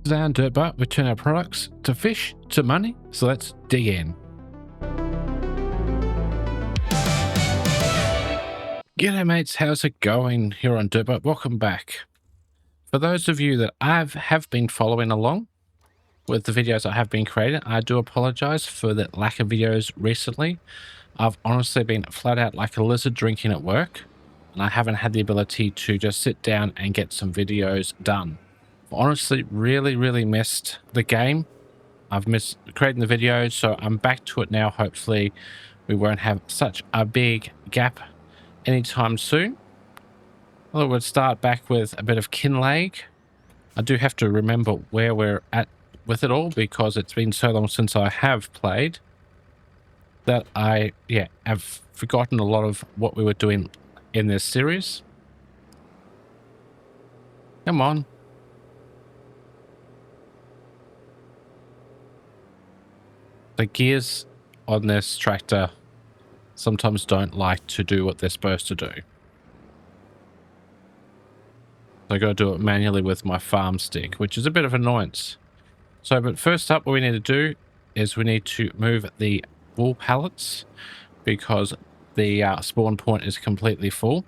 Today on DirtByte, we turn our products to fish to money, so let's dig in. G'day mates, how's it going here on DirtByte? Welcome back. For those of you that have been following along with the videos I have been creating, I do apologize for the lack of videos recently. I've honestly been flat out like a lizard drinking at work, and I haven't had the ability to just sit down and get some videos done. Honestly, really missed the game. I've missed creating the videos, so I'm back to it now. Hopefully we won't have such a big gap anytime soon. Well, we'll start back with a bit of Kinlaig. I do have to remember where we're at with it all because it's been so long since I have played that I have forgotten a lot of what we were doing in this series. Come on. The gears on this tractor sometimes don't like to do what they're supposed to do. So I got to do it manually with my farm stick, which is a bit of annoyance. So, but first up, what we need to do is we need to move the wool pallets because the spawn point is completely full.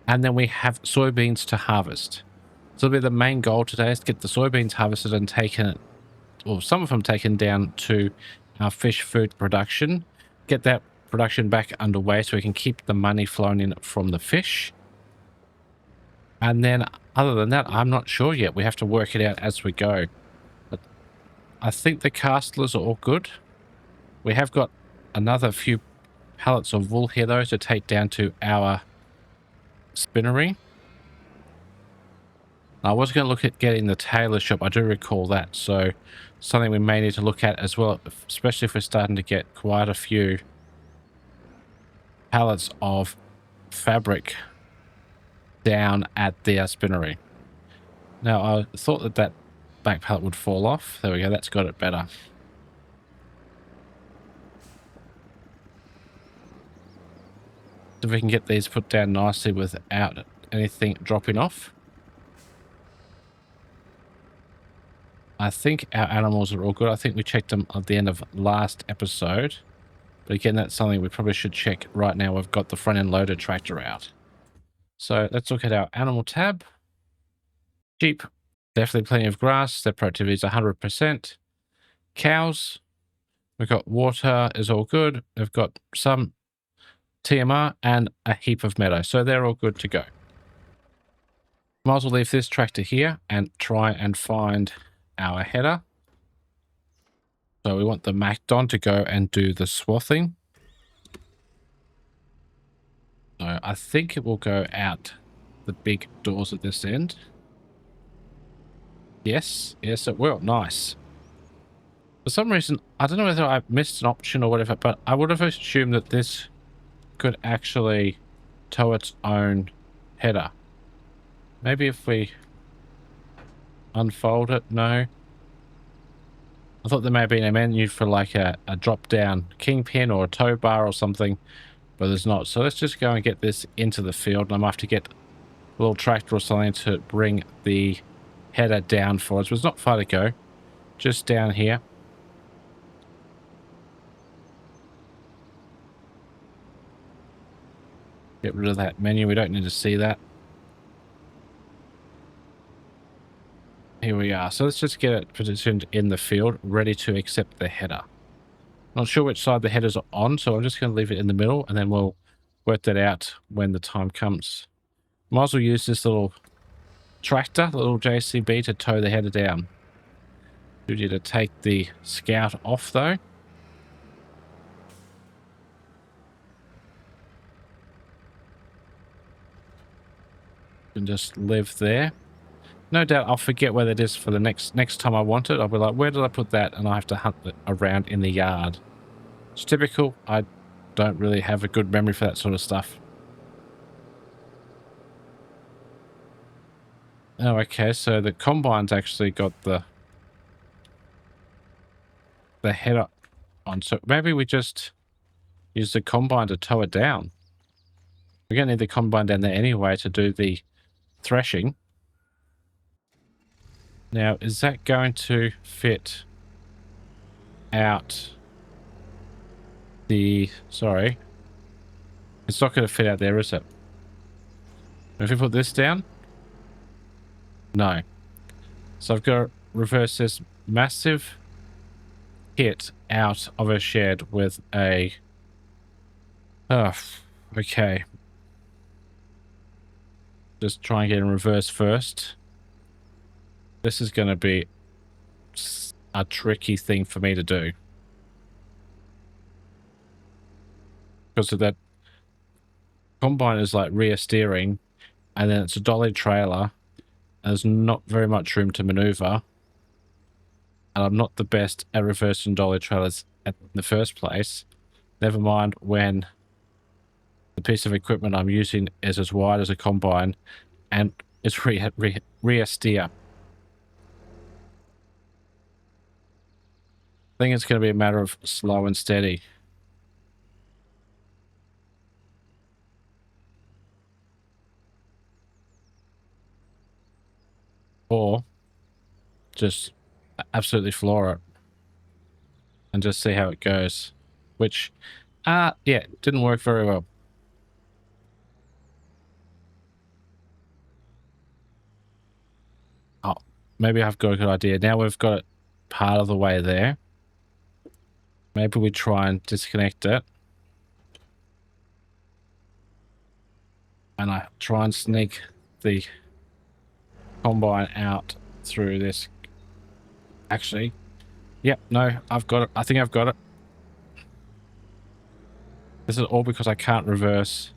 And then we have soybeans to harvest. So it'll be the main goal today is to get the soybeans harvested and taken, or some of them taken down to our fish food production, get that production back underway so we can keep the money flowing in from the fish. And then other than that, I'm not sure yet. We have to work it out as we go. But I think the castlers are all good. We have got another few pallets of wool here though to take down to our spinnery. I was going to look at getting the tailor shop. I do recall that. So something we may need to look at as well, especially if we're starting to get quite a few pallets of fabric down at the spinnery. Now, I thought that that back pallet would fall off. There we go. That's got it better. If we can get these put down nicely without anything dropping off. I think our animals are all good. I think we checked them at the end of last episode. But again, that's something we probably should check right now. We've got the front end loader tractor out. So let's look at our animal tab. Sheep, definitely plenty of grass. Their productivity is 100%. Cows, we've got water is all good. They've got some TMR and a heap of meadow. So they're all good to go. Might as well leave this tractor here and try and find our header. So we want the Macdon to go and do the swathing. So I think it will go out the big doors at this end. Yes, it will. Nice. For some reason, I don't know whether I missed an option or whatever, but I would have assumed that this could actually tow its own header. Maybe if we unfold it, no. I thought there may have been a menu for like a drop-down kingpin or a tow bar or something, but there's not. So let's just go and get this into the field, and I might have to get a little tractor or something to bring the header down for us. But it's not far to go, just down here. Get rid of that menu. We don't need to see that. Here we are. So let's just get it positioned in the field, ready to accept the header. Not sure which side the headers are on, so I'm just going to leave it in the middle, and then we'll work that out when the time comes. Might as well use this little tractor, the little JCB, to tow the header down. Do need to take the Scout off, though. And just live there. No doubt I'll forget where that is for the next time I want it. I'll be like, where did I put that? And I have to hunt it around in the yard. It's typical. I don't really have a good memory for that sort of stuff. Oh, okay. So the combine's actually got the header on. So maybe we just use the combine to tow it down. We're going to need the combine down there anyway to do the threshing. Now, is that going to fit out the... Sorry. It's not going to fit out there, is it? If we put this down? No. So I've got to reverse this massive hit out of a shed with a... Oh, okay. Just try and get in reverse first. This is going to be a tricky thing for me to do. Because of that combine is like rear steering, and then it's a dolly trailer. There's not very much room to maneuver. And I'm not the best at reversing dolly trailers in the first place. Never mind when the piece of equipment I'm using is as wide as a combine and it's rear steer. I think it's going to be a matter of slow and steady. Or just absolutely floor it and just see how it goes. Which, yeah, didn't work very well. Oh, maybe I've got a good idea. Now we've got it part of the way there. Maybe we try and disconnect it. And I try and sneak the combine out through this. Actually, yep, no, I've got it. I think I've got it. This is all because I can't reverse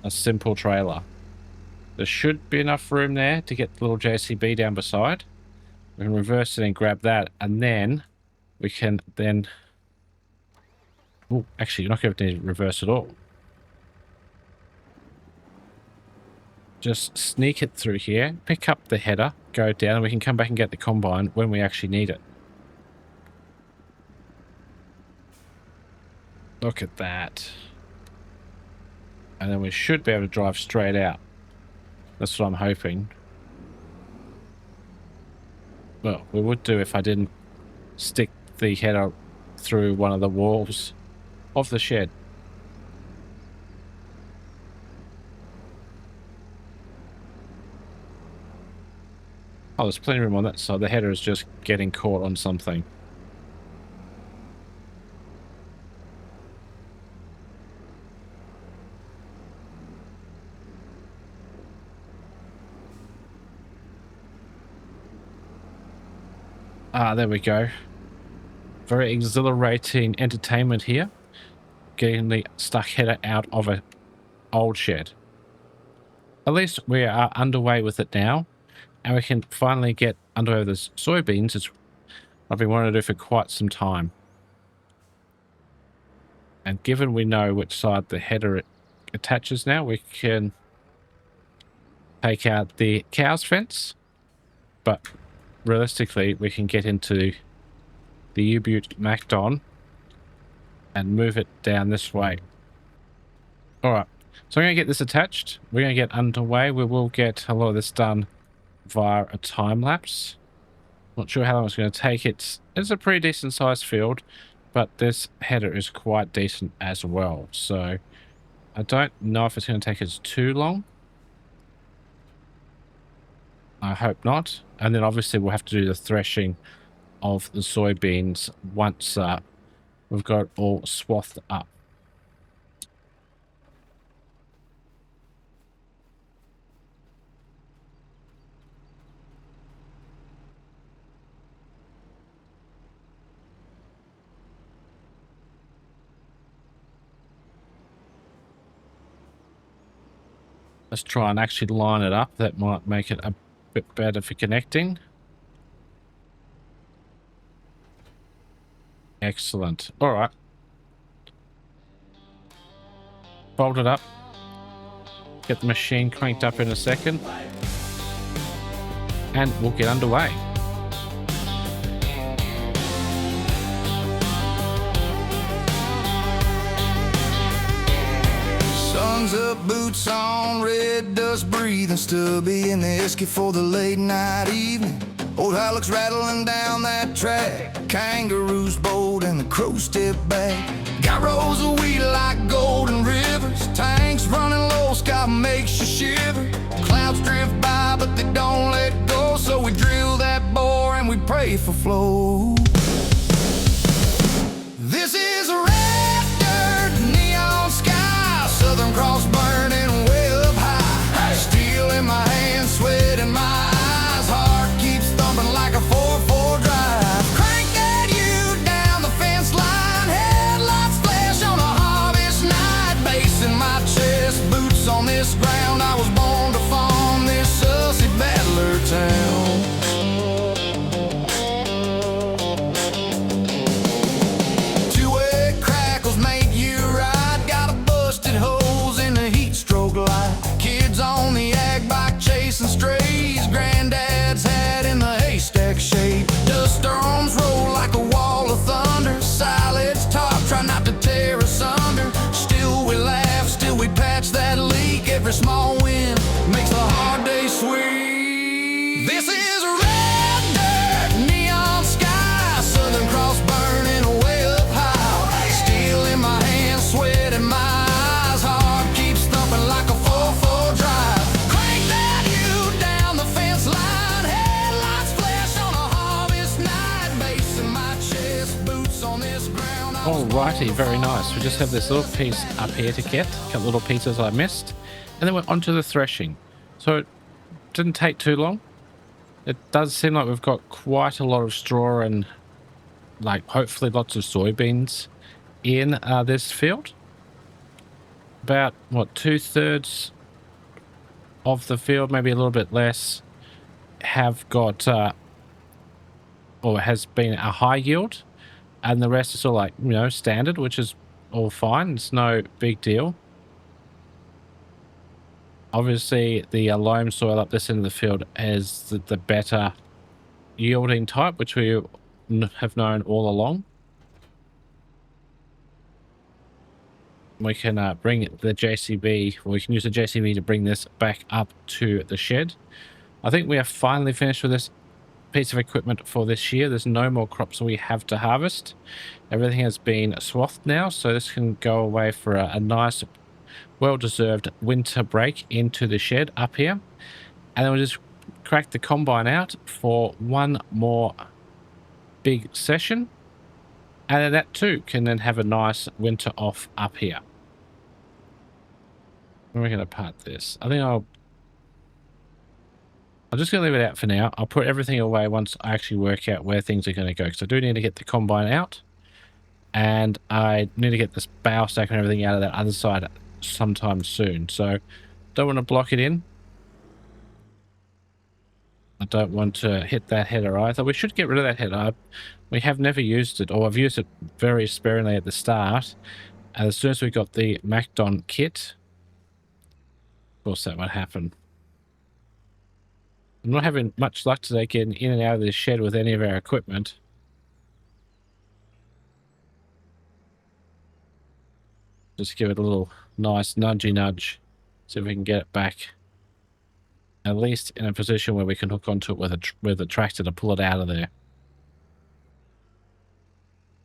a simple trailer. There should be enough room there to get the little JCB down beside. We can reverse it and grab that, and then we can then... Oh, actually, you're not going to need to reverse at all. Just sneak it through here, pick up the header, go down, and we can come back and get the combine when we actually need it. Look at that. And then we should be able to drive straight out. That's what I'm hoping. Well, we would do if I didn't stick the header through one of the walls of the shed. Oh, there's plenty of room on that side. The header is just getting caught on something. Ah, there we go. Very exhilarating entertainment here. Getting the stuck header out of an old shed. At least we are underway with it now. And we can finally get underway with the soybeans. It's what I've been wanting to do for quite some time. And given we know which side the header attaches now, we can take out the cow's fence. But realistically, we can get into the U-Butte Macdon and move it down this way. Alright, so I'm going to get this attached. We're going to get underway. We will get a lot of this done via a time-lapse. Not sure how long it's going to take. It's a pretty decent sized field, but this header is quite decent as well. So I don't know if it's going to take us too long. I hope not. And then obviously we'll have to do the threshing of the soybeans once we've got it all swathed up. Let's try and actually line it up. That might make it a bit better for connecting. Excellent. All right. Fold it up. Get the machine cranked up in a second. And we'll get underway. Sun's up, boots on, red dust breathing, stubby in the esky for the late night evening. Old Hilux rattling down that track. Kangaroos bold and the crows step back. Got rows of wheat like golden rivers. Tanks running low, sky makes you shiver. Clouds drift by but they don't let go. So we drill that bore and we pray for flow. This is a red dirt, neon sky. Southern Cross burning way up high. Steel in my hands, sweat in my eyes. Heart keeps thumping like a 4-4 drive. Crank that U down the fence line. Headlights flash on a harvest night. Bass in my chest, boots on this ground. I was born to farm this sussy battler town. Two-way crackles make you ride. Got a busted hose in the heat stroke light. Kids on the ag bike chasing strays. Granddad's hat in the haystack shape. Dust storms roll like a wall of thunder. Silence talk, try not to tear us under. Still we laugh, still we patch that leak. Every small win makes the hard day sweet. This is red dirt, neon sky. Southern Cross burning way up high. Steel in my hands, sweat in my eyes. Heart keeps thumping like a 4-4 drive. Crank that U down the fence line. Headlights flash on a harvest night. Bass in my chest, boots on this ground. Alrighty, very nice. We just have this little piece up here to get. A couple little pieces I missed. And then we're onto the threshing. So it didn't take too long. It does seem like we've got quite a lot of straw and like hopefully lots of soybeans in this field. About what, 2/3 of the field, maybe a little bit less, have got or has been a high yield, and the rest is all like, you know, standard, which is all fine. It's no big deal. Obviously, the loam soil up this end of the field is the better yielding type, which we have known all along. We can bring the JCB, or we can use the JCB to bring this back up to the shed. I think we are finally finished with this piece of equipment for this year. There's no more crops we have to harvest. Everything has been swathed now, so this can go away for a nice, well-deserved winter break into the shed up here. And then we'll just crack the combine out for one more big session. And then that too can then have a nice winter off up here. We're going to part this. I think I'm just going to leave it out for now. I'll put everything away once I actually work out where things are going to go. Because I do need to get the combine out. And I need to get this bow stack and everything out of that other side sometime soon. So don't want to block it in. I don't want to hit that header either. We should get rid of that header. We have never used it, or I've used it very sparingly at the start. And as soon as we got the MacDon kit, of course that would happen. I'm not having much luck today getting in and out of this shed with any of our equipment. Just give it a little nice nudgy nudge. See if we can get it back. At least in a position where we can hook onto it with a tractor to pull it out of there.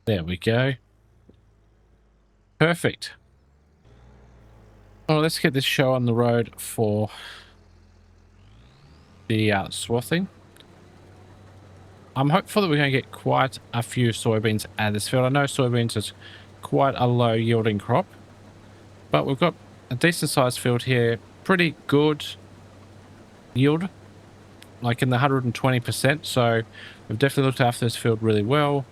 There we go. Perfect. Well, let's get this show on the road for the swathing. I'm hopeful that we're going to get quite a few soybeans out of this field. I know soybeans is quite a low yielding crop, but we've got a decent sized field here. Pretty good yield, like in the 120%. So we've definitely looked after this field really well.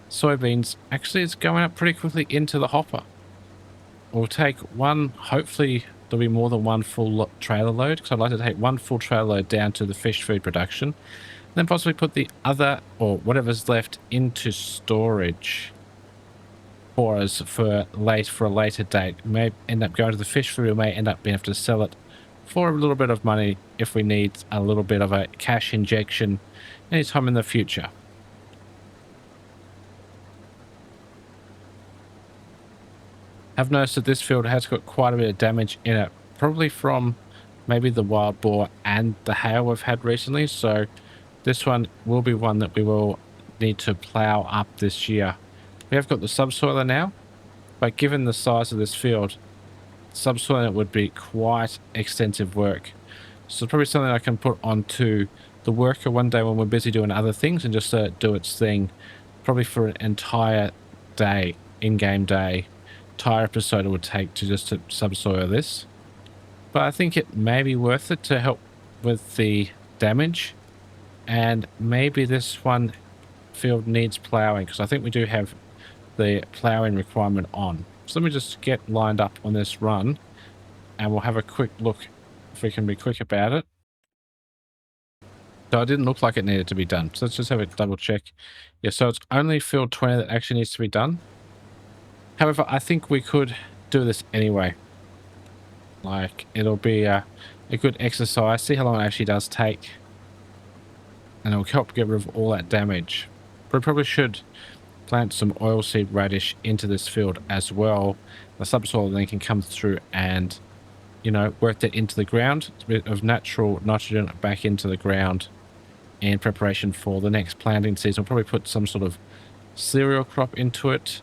Soybeans actually is going up pretty quickly into the hopper. We'll take one, hopefully there'll be more than one full trailer load, because I'd like to take one full trailer load down to the fish food production, then possibly put the other, or whatever's left, into storage for us for a later date. We may end up going to the fish food, we may end up being able to sell it for a little bit of money if we need a little bit of a cash injection anytime in the future. I've noticed that this field has got quite a bit of damage in it, probably from maybe the wild boar and the hail we've had recently, so this one will be one that we will need to plow up this year. We have got the subsoiler now, but given the size of this field, subsoiling would be quite extensive work. So probably something I can put onto the worker one day when we're busy doing other things and just do its thing, probably for an entire day, in-game day, entire episode it would take to just to subsoil this. But I think it may be worth it to help with the damage, and maybe this one field needs ploughing because I think we do have the ploughing requirement on. So let me just get lined up on this run and we'll have a quick look if we can be quick about it. So it didn't look like it needed to be done. So let's just have a double check. Yeah, so it's only field 20 that actually needs to be done. However, I think we could do this anyway. Like, it'll be a good exercise. See how long it actually does take. And it'll help get rid of all that damage. But we probably should plant some oilseed radish into this field as well. The subsoil then can come through and, you know, work that into the ground. It's a bit of natural nitrogen back into the ground in preparation for the next planting season. We'll probably put some sort of cereal crop into it.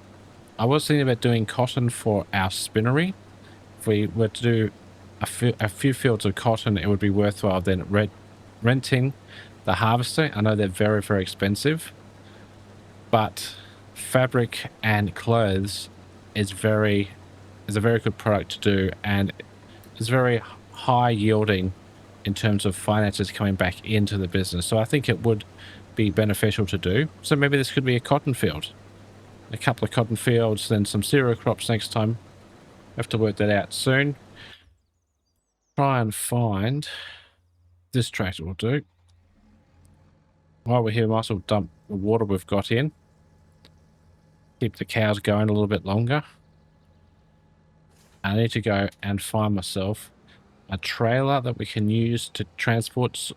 I was thinking about doing cotton for our spinnery. If we were to do a few fields of cotton, it would be worthwhile then renting the harvester. I know they're very, very expensive, but fabric and clothes is a very good product to do, and it's very high yielding in terms of finances coming back into the business. So I think it would be beneficial to do. So maybe this could be a cotton field, a couple of cotton fields, then some cereal crops next time. Have to work that out soon. Try and find this tractor will do. While we're here, we might as well dump the water we've got in. Keep the cows going a little bit longer. I need to go and find myself a trailer that we can use to transport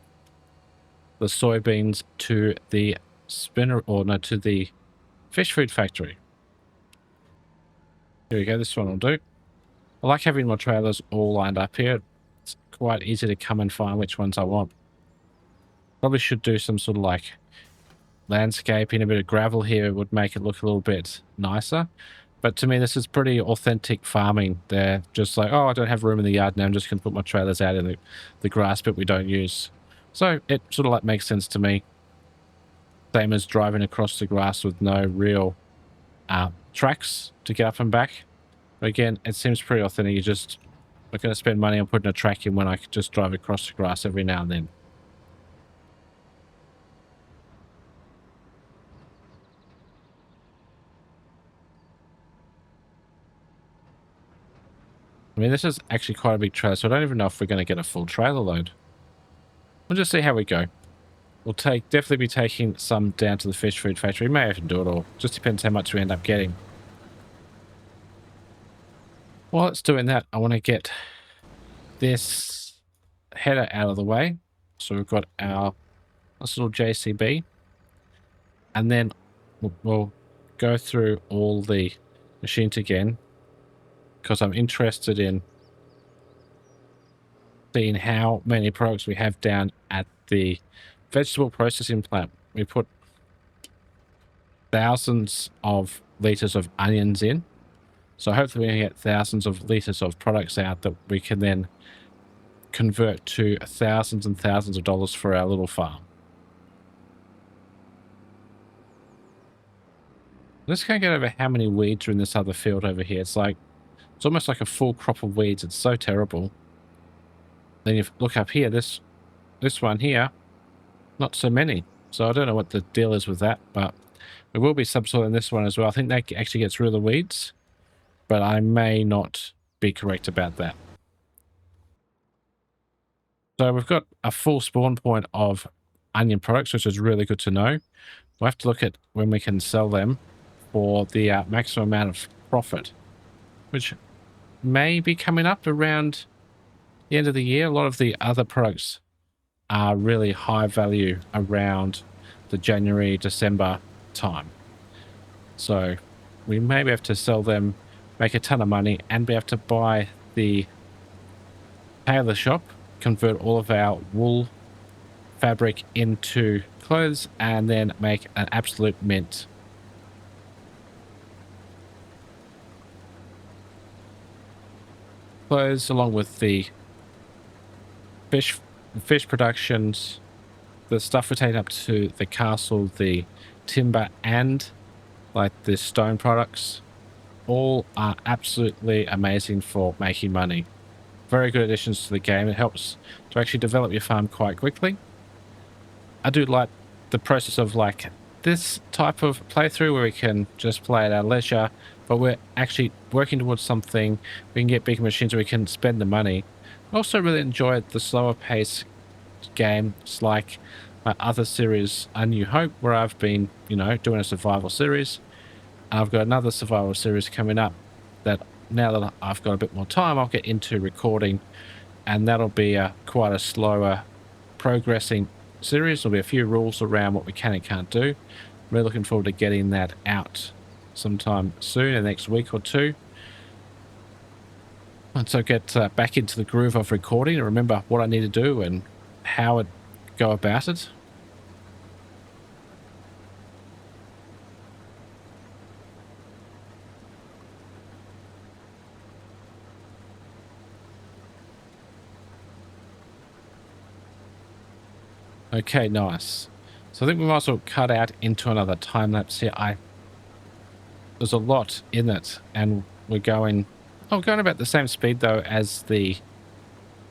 the soybeans to the spinner, or no, to the fish food factory. Here we go, this one will do. I like having my trailers all lined up here. It's quite easy to come and find which ones I want. Probably should do some sort of like landscaping, a bit of gravel here would make it look a little bit nicer. But to me, this is pretty authentic farming. They're just like, oh, I don't have room in the yard now. I'm just going to put my trailers out in the grass bit we don't use. So it sort of like makes sense to me. Same as driving across the grass with no real tracks to get up and back. But again, it seems pretty authentic. You just not going to spend money on putting a track in when I could just drive across the grass every now and then. I mean, this is actually quite a big trailer, so I don't even know if we're going to get a full trailer load. We'll just see how we go. We'll definitely be taking some down to the fish food factory. We may even do it all. Just depends how much we end up getting. While it's doing that, I want to get this header out of the way. So we've got our nice little JCB. And then we'll go through all the machines again, because I'm interested in seeing how many products we have down at the vegetable processing plant. We put thousands of liters of onions in. So hopefully we can get thousands of liters of products out that we can then convert to thousands and thousands of dollars for our little farm. Let's go get over how many weeds are in this other field over here. It's almost like a full crop of weeds. It's so terrible. Then you look up here, this one here, not so many. So I don't know what the deal is with that, but we will be subsoiling this one as well. I think that actually gets rid of the weeds, but I may not be correct about that. So we've got a full spawn point of onion products, which is really good to know. We'll have to look at when we can sell them for the maximum amount of profit, which may be coming up around the end of the year. A lot of the other products are really high value around the January, December time. So we may be able to sell them, make a ton of money, and be able to buy the tailor shop, convert all of our wool fabric into clothes and then make an absolute mint. Clothes along with the fish productions, the stuff we're taking up to the castle, the timber and like the stone products, all are absolutely amazing for making money. Very good additions to the game. It helps to actually develop your farm quite quickly. I do like the process of like this type of playthrough where we can just play at our leisure, but we're actually working towards something. We can get big machines where we can spend the money. I also really enjoyed the slower pace games like my other series, A New Hope, where I've been, you know, doing a survival series. I've got another survival series coming up that now that I've got a bit more time, I'll get into recording, and that'll be quite a slower progressing series. There'll be a few rules around what we can and can't do. I'm really looking forward to getting that out sometime soon, in the next week or two. Once I get back into the groove of recording and remember what I need to do and how it go about it. Okay, nice. So I think we might as well cut out into another time lapse here. There's a lot in it, and we're going about the same speed though as the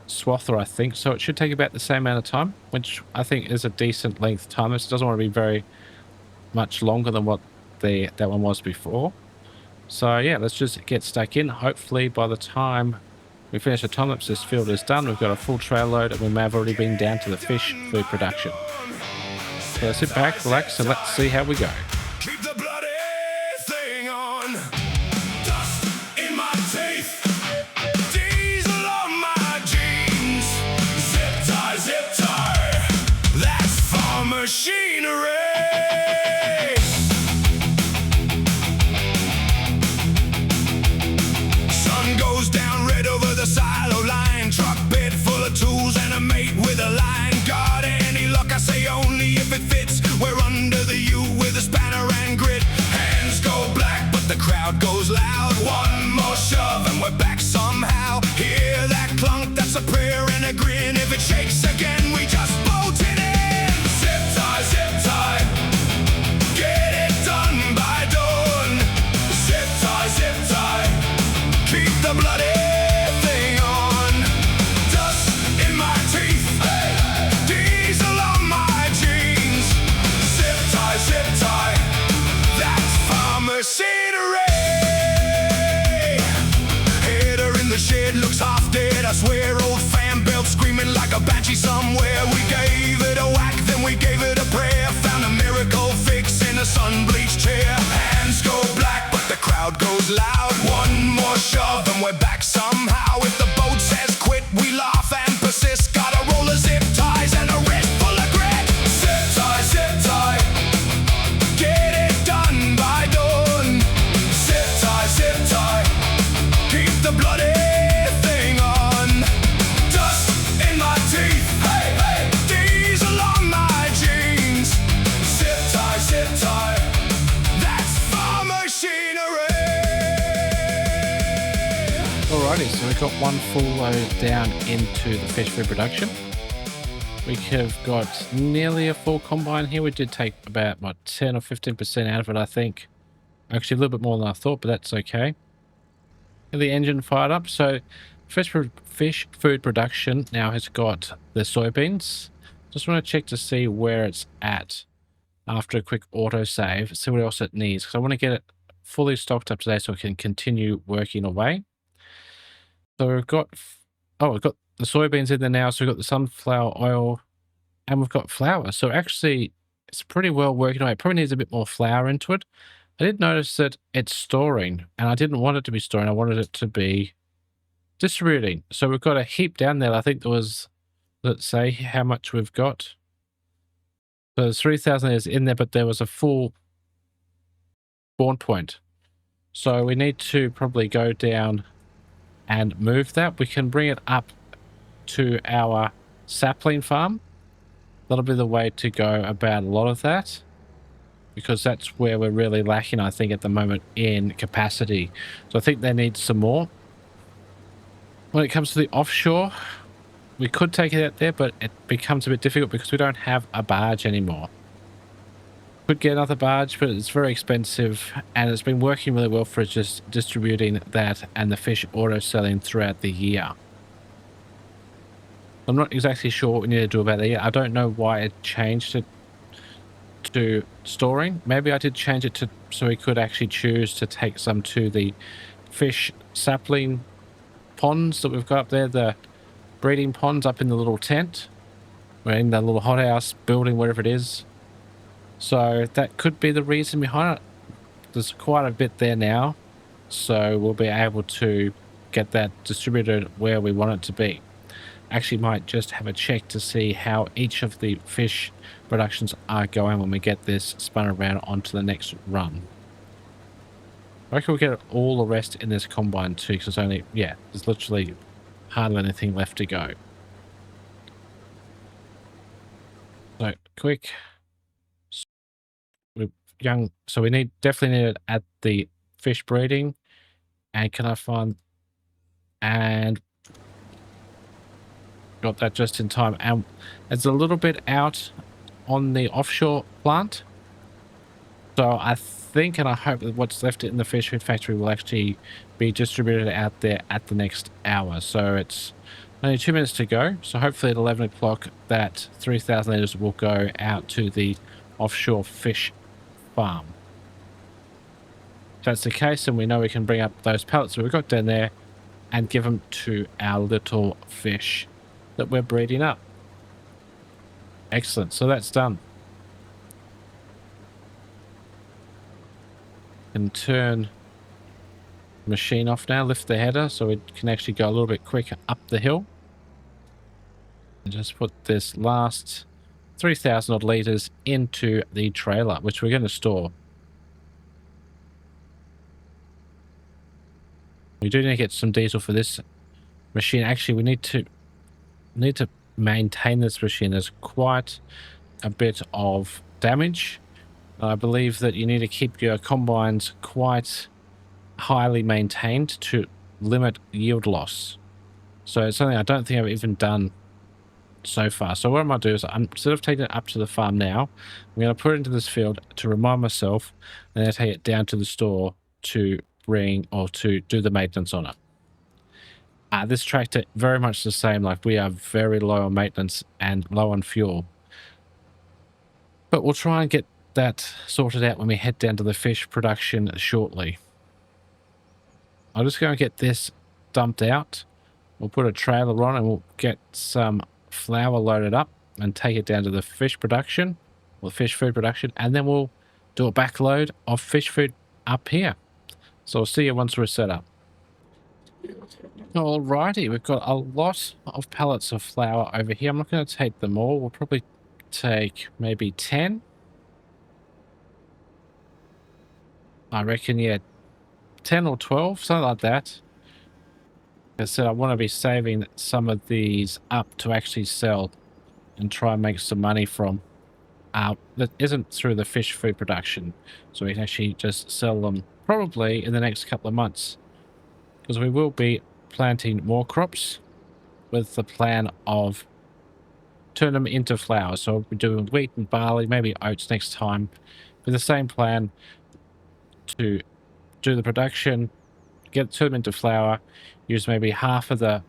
swather, I think. So it should take about the same amount of time, which I think is a decent length time. This doesn't want to be very much longer than what that one was before. So yeah, let's just get stuck in. Hopefully by the time we finish the time lapse, this field is done. We've got a full trail load and we may have already been down to the fish food production. So sit back, relax, and let's see how we go. Keep the bloody thing on. Dust in my teeth. Diesel on my jeans. Zip tie. That's farm machinery. Sun goes down red over the silo line. Truck bed full of tools and a mate with a line. Got any luck? I say only if it fits. We're under the U with a spanner and grit. Hands go black, but the crowd goes loud. One more shove and we're back somehow. Hear that clunk? That's a prayer and a grin. If it shakes again, we just bolt it in. Zip tie. Get it done by dawn. Zip tie. Keep the bloody thing on. Dust in my teeth. Diesel on my jeans. Zip tie. That's farm machinery. Header in the shed looks half dead. I swear, old fan belt screaming like a banshee somewhere. We gave it a whack, then we gave it a prayer. Found a miracle fix in a sun-bleached chair. Hands go black, but the crowd goes loud. One more shove and we're back somehow. If the boat says quit, we laugh and persist. Got a roll of zip ties and a wrist full of grit. Zip tie. Get it done by dawn. Zip tie. Keep the bloody thing on. Dust in my teeth. Hey. Diesel on my jeans. Zip tie. That's farm machinery. Alrighty, so we've got one full load down into the fish food production. We have got nearly a full combine here. We did take about 10 or 15% out of it, I think. Actually, a little bit more than I thought, but that's okay. And the engine fired up. So fish food production now has got the soybeans. Just want to check to see where it's at after a quick autosave. See what else it needs, because I want to get it fully stocked up today so it can continue working away. So we've got the soybeans in there now. So we've got the sunflower oil and we've got flour. So actually it's pretty well working away. It probably needs a bit more flour into it. I did notice that it's storing, and I didn't want it to be storing. I wanted it to be distributing. So we've got a heap down there. I think there was, let's say how much we've got. So there's 3,000 is in there, but there was a full spawn point. So we need to probably go down and move that. We can bring it up to our sapling farm. That'll be the way to go about a lot of that, because that's where we're really lacking, I think, at the moment in capacity. So I think they need some more. When it comes to the offshore, we could take it out there, but it becomes a bit difficult because we don't have a barge anymore. Could get another barge, but it's very expensive, and it's been working really well for just distributing that and the fish auto selling throughout the year. I'm not exactly sure what we need to do about it yet. I don't know why it changed it to storing. Maybe I did change it to so we could actually choose to take some to the fish sapling ponds that we've got up there, the breeding ponds up in the little tent. We're in the little hothouse building, whatever it is. So that could be the reason behind it. There's quite a bit there now, so we'll be able to get that distributed where we want it to be. Actually might just have a check to see how each of the fish productions are going when we get this spun around onto the next run. I reckon we'll get all the rest in this combine too, because only, yeah, there's literally hardly anything left to go. So quick. So we definitely need it at the fish breeding. And can I find, and got that just in time. And it's a little bit out on the offshore plant. So I think and I hope that what's left in the fish food factory will actually be distributed out there at the next hour. So it's only 2 minutes to go. So hopefully at 11 o'clock that 3,000 litres will go out to the offshore fish farm. If that's the case, and we know we can bring up those pellets that we've got down there and give them to our little fish that we're breeding up. Excellent. So that's done. Can turn the machine off now, lift the header so we can actually go a little bit quicker up the hill. And just put this last 3,000 odd litres into the trailer, which we're going to store. We do need to get some diesel for this machine. Actually, we need to maintain this machine. There's quite a bit of damage. I believe that you need to keep your combines quite highly maintained to limit yield loss. So it's something I don't think I've even done so far. So what I might do is, instead of taking it up to the farm now, I'm going to put it into this field to remind myself, and then take it down to the store to bring or to do the maintenance on it. This tractor, very much the same. Like, we are very low on maintenance and low on fuel. But we'll try and get that sorted out when we head down to the fish production shortly. I'll just go and get this dumped out. We'll put a trailer on and we'll get some flour loaded up and take it down to the fish production, or fish food production, and then we'll do a backload of fish food up here. So I'll see you once we're set up. Alrighty, we've got a lot of pallets of flour over here. I'm not going to take them all. We'll probably take maybe 10. I reckon, yeah, 10 or 12, something like that. Like I said, I want to be saving some of these up to actually sell and try and make some money from. That isn't through the fish food production. So we can actually just sell them probably in the next couple of months. Because we will be planting more crops with the plan of turn them into flour. So we'll be doing wheat and barley, maybe oats next time, with the same plan to do the production, turn them into flour, use maybe half of the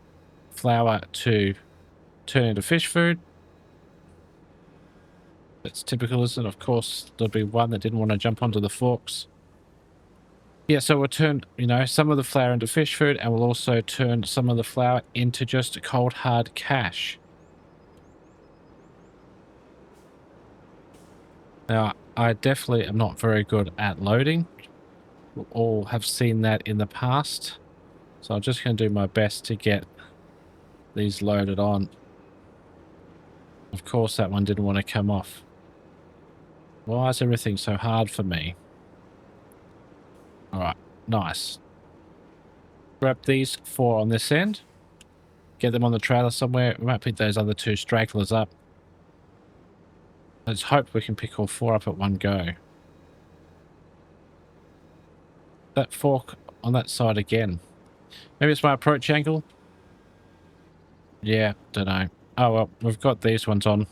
flour to turn into fish food. That's typical, isn't it? Of course, there'll be one that didn't want to jump onto the forks. Yeah, so we'll turn, some of the flour into fish food, and we'll also turn some of the flour into just cold, hard cash. Now, I definitely am not very good at loading. We all have seen that in the past. So I'm just going to do my best to get these loaded on. Of course, that one didn't want to come off. Why is everything so hard for me? Alright, nice. Grab these 4 on this end. Get them on the trailer somewhere. We might pick those other 2 stragglers up. Let's hope we can pick all 4 up at one go. That fork on that side again. Maybe it's my approach angle? Yeah, don't know. Oh well, we've got these ones on.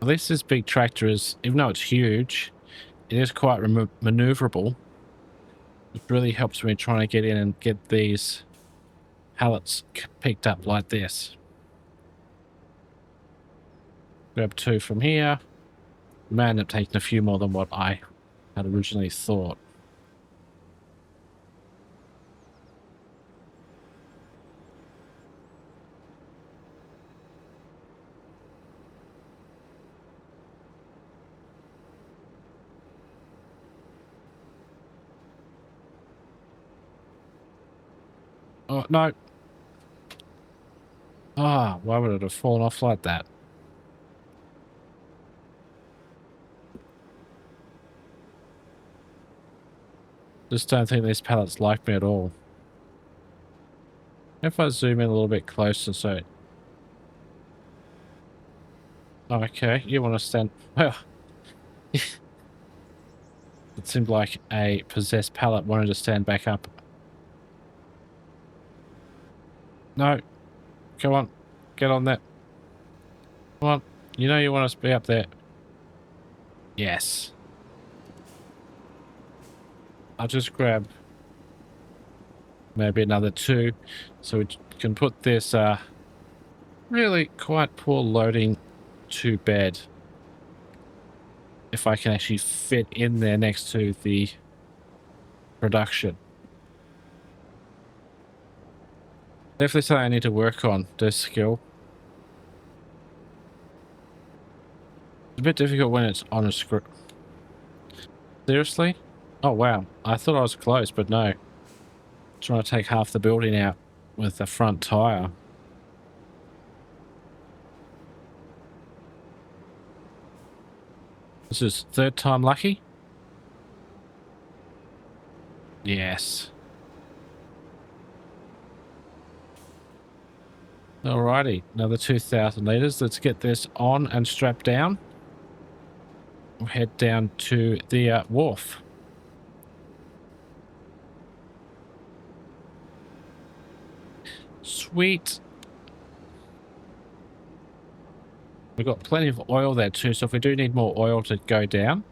At least this big tractor is, even though it's huge, it is quite maneuverable. It really helps me trying to get in and get these pallets picked up like this. Grab 2 from here. May end up taking a few more than what I had originally thought. Oh, no. Ah, why would it have fallen off like that? Just don't think these pallets like me at all. If I zoom in a little bit closer, so... Okay, you want to stand... Well, it seemed like a possessed pallet wanted to stand back up. No. Come on. Get on that. Come on. You know you want us to be up there. Yes. I'll just grab maybe another 2 so we can put this really quite poor loading to bed. If I can actually fit in there next to the production. Definitely something I need to work on, this skill. It's a bit difficult when it's on a script. Seriously? Oh wow, I thought I was close, but no. Trying to take half the building out with the front tire. This is 3rd time lucky? Yes. Alrighty, another 2,000 litres. Let's get this on and strapped down. We'll head down to the wharf. Sweet. We've got plenty of oil there too, so if we do need more oil to go down,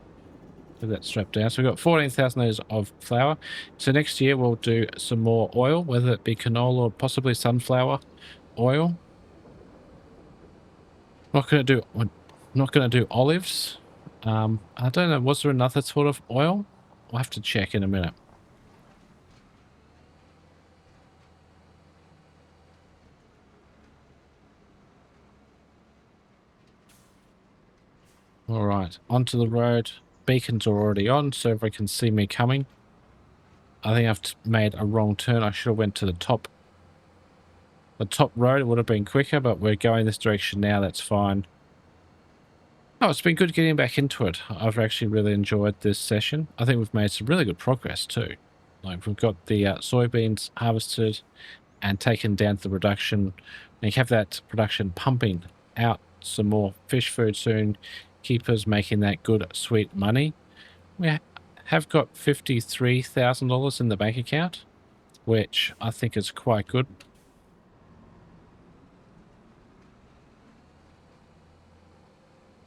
get that strapped down. So we've got 14,000 litres of flour. So next year we'll do some more oil, whether it be canola or possibly sunflower oil. Not gonna do olives. I don't know, was there another sort of oil? I'll have to check in a minute. Alright, onto the road. Beacons are already on, so everyone can see me coming. I think I've made a wrong turn. I should have went to the top. The top road, it would have been quicker, but we're going this direction now, that's fine. Oh, it's been good getting back into it. I've actually really enjoyed this session. I think we've made some really good progress too. Like we've got the soybeans harvested and taken down to the production. And you have that production pumping out some more fish food soon. Keepers making that good, sweet money. We have got $53,000 in the bank account, which I think is quite good.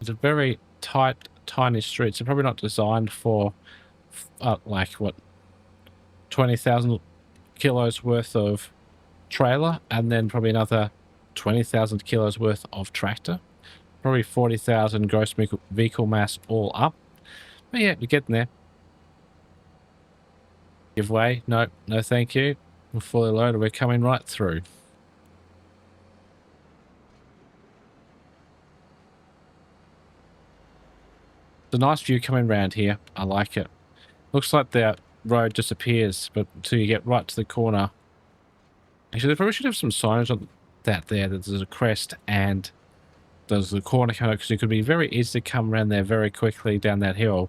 It's a very tight, tiny street. So probably not designed for like what 20,000 kilos worth of trailer, and then probably another 20,000 kilos worth of tractor. Probably 40,000 gross vehicle mass all up. But yeah, we're getting there. Give way. No, no thank you. We're fully loaded. We're coming right through. It's a nice view coming round here. I like it. Looks like the road disappears, but until you get right to the corner. Actually, they probably should have some signage on that there. That there's a crest and there's the corner coming up, because you could be very easy to come around there very quickly down that hill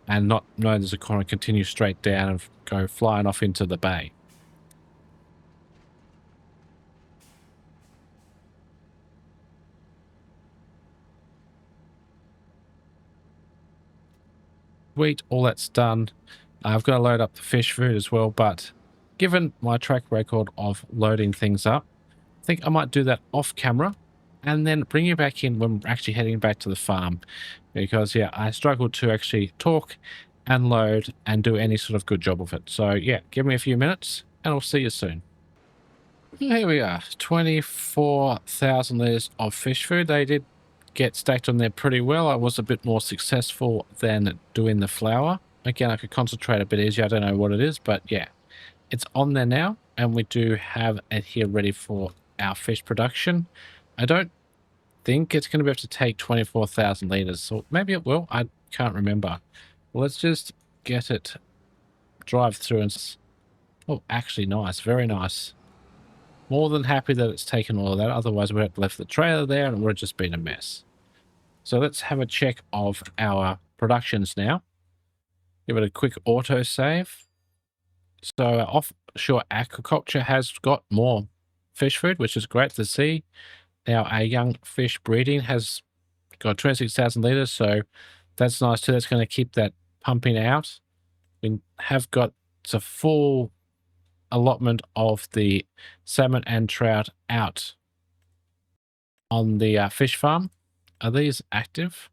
and not know there's a corner, continue straight down and go flying off into the bay. Sweet, all that's done. I've got to load up the fish food as well, but given my track record of loading things up, I think I might do that off camera and then bring you back in when we're actually heading back to the farm, because yeah, I struggled to actually talk and load and do any sort of good job of it. So yeah, give me a few minutes and I'll see you soon. Here we are, 24,000 litres of fish food. They did get stacked on there pretty well. I was a bit more successful than doing the flour. Again, I could concentrate a bit easier. I don't know what it is, but yeah, it's on there now, and we do have it here ready for our fish production. I don't think it's going to be able to take 24,000 litres, so maybe it will. I can't remember. Let's just get it, drive through and... Oh, actually nice. Very nice. More than happy that it's taken all of that. Otherwise, we'd have left the trailer there and it would have just been a mess. So let's have a check of our productions now. Give it a quick auto save. So our offshore aquaculture has got more fish food, which is great to see. Now our young fish breeding has got 26,000 litres, so that's nice too. That's going to keep that pumping out. We have got a full allotment of the salmon and trout out on the fish farm. Are these active?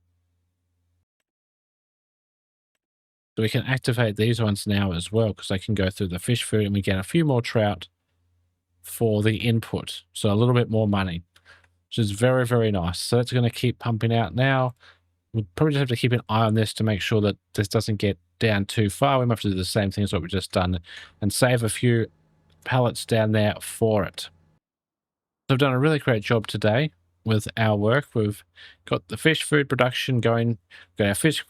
So we can activate these ones now as well, because they can go through the fish food and we get a few more trout for the input. So a little bit more money, which is very, very nice. So it's going to keep pumping out now. We'll probably just have to keep an eye on this to make sure that this doesn't get down too far. We might have to do the same thing as what we've just done and save a few pallets down there for it. So we've done a really great job today with our work. We've got the fish food production going, got our fish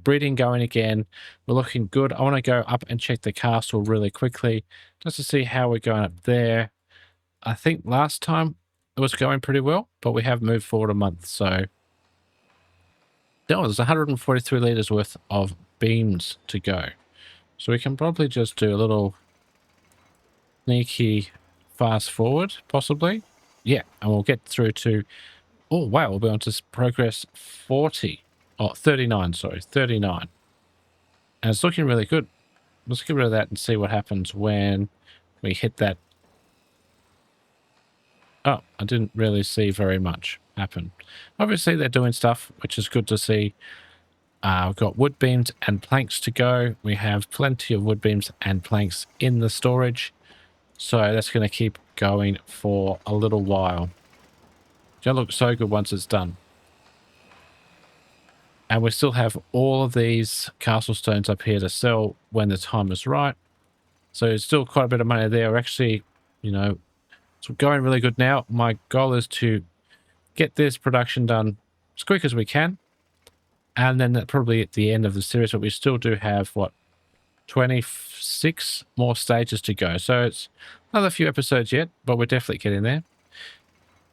breeding going again. We're looking good. I want to go up and check the castle really quickly just to see how we're going up there. I think last time it was going pretty well, but we have moved forward a month. So there's 143 litres worth of beans to go. So we can probably just do a little sneaky fast forward, possibly. Yeah, and we'll get through to... Oh, wow, we'll be on to progress 40. Oh, 39, sorry, 39. And it's looking really good. Let's get rid of that and see what happens when we hit that. Oh, I didn't really see very much happen. Obviously, they're doing stuff, which is good to see. We've got wood beams and planks to go. We have plenty of wood beams and planks in the storage. So that's going to keep going for a little while. It's going to look so good once it's done. And we still have all of these castle stones up here to sell when the time is right. So it's still quite a bit of money there. We're actually, you know, it's going really good now. My goal is to get this production done as quick as we can. And then probably at the end of the series, but we still do have, what, 26 more stages to go. So it's another few episodes yet, but we're definitely getting there.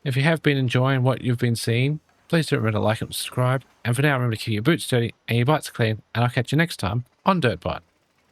If you have been enjoying what you've been seeing, please don't remember to like and subscribe. And for now, remember to keep your boots dirty and your bites clean. And I'll catch you next time on DirtByte.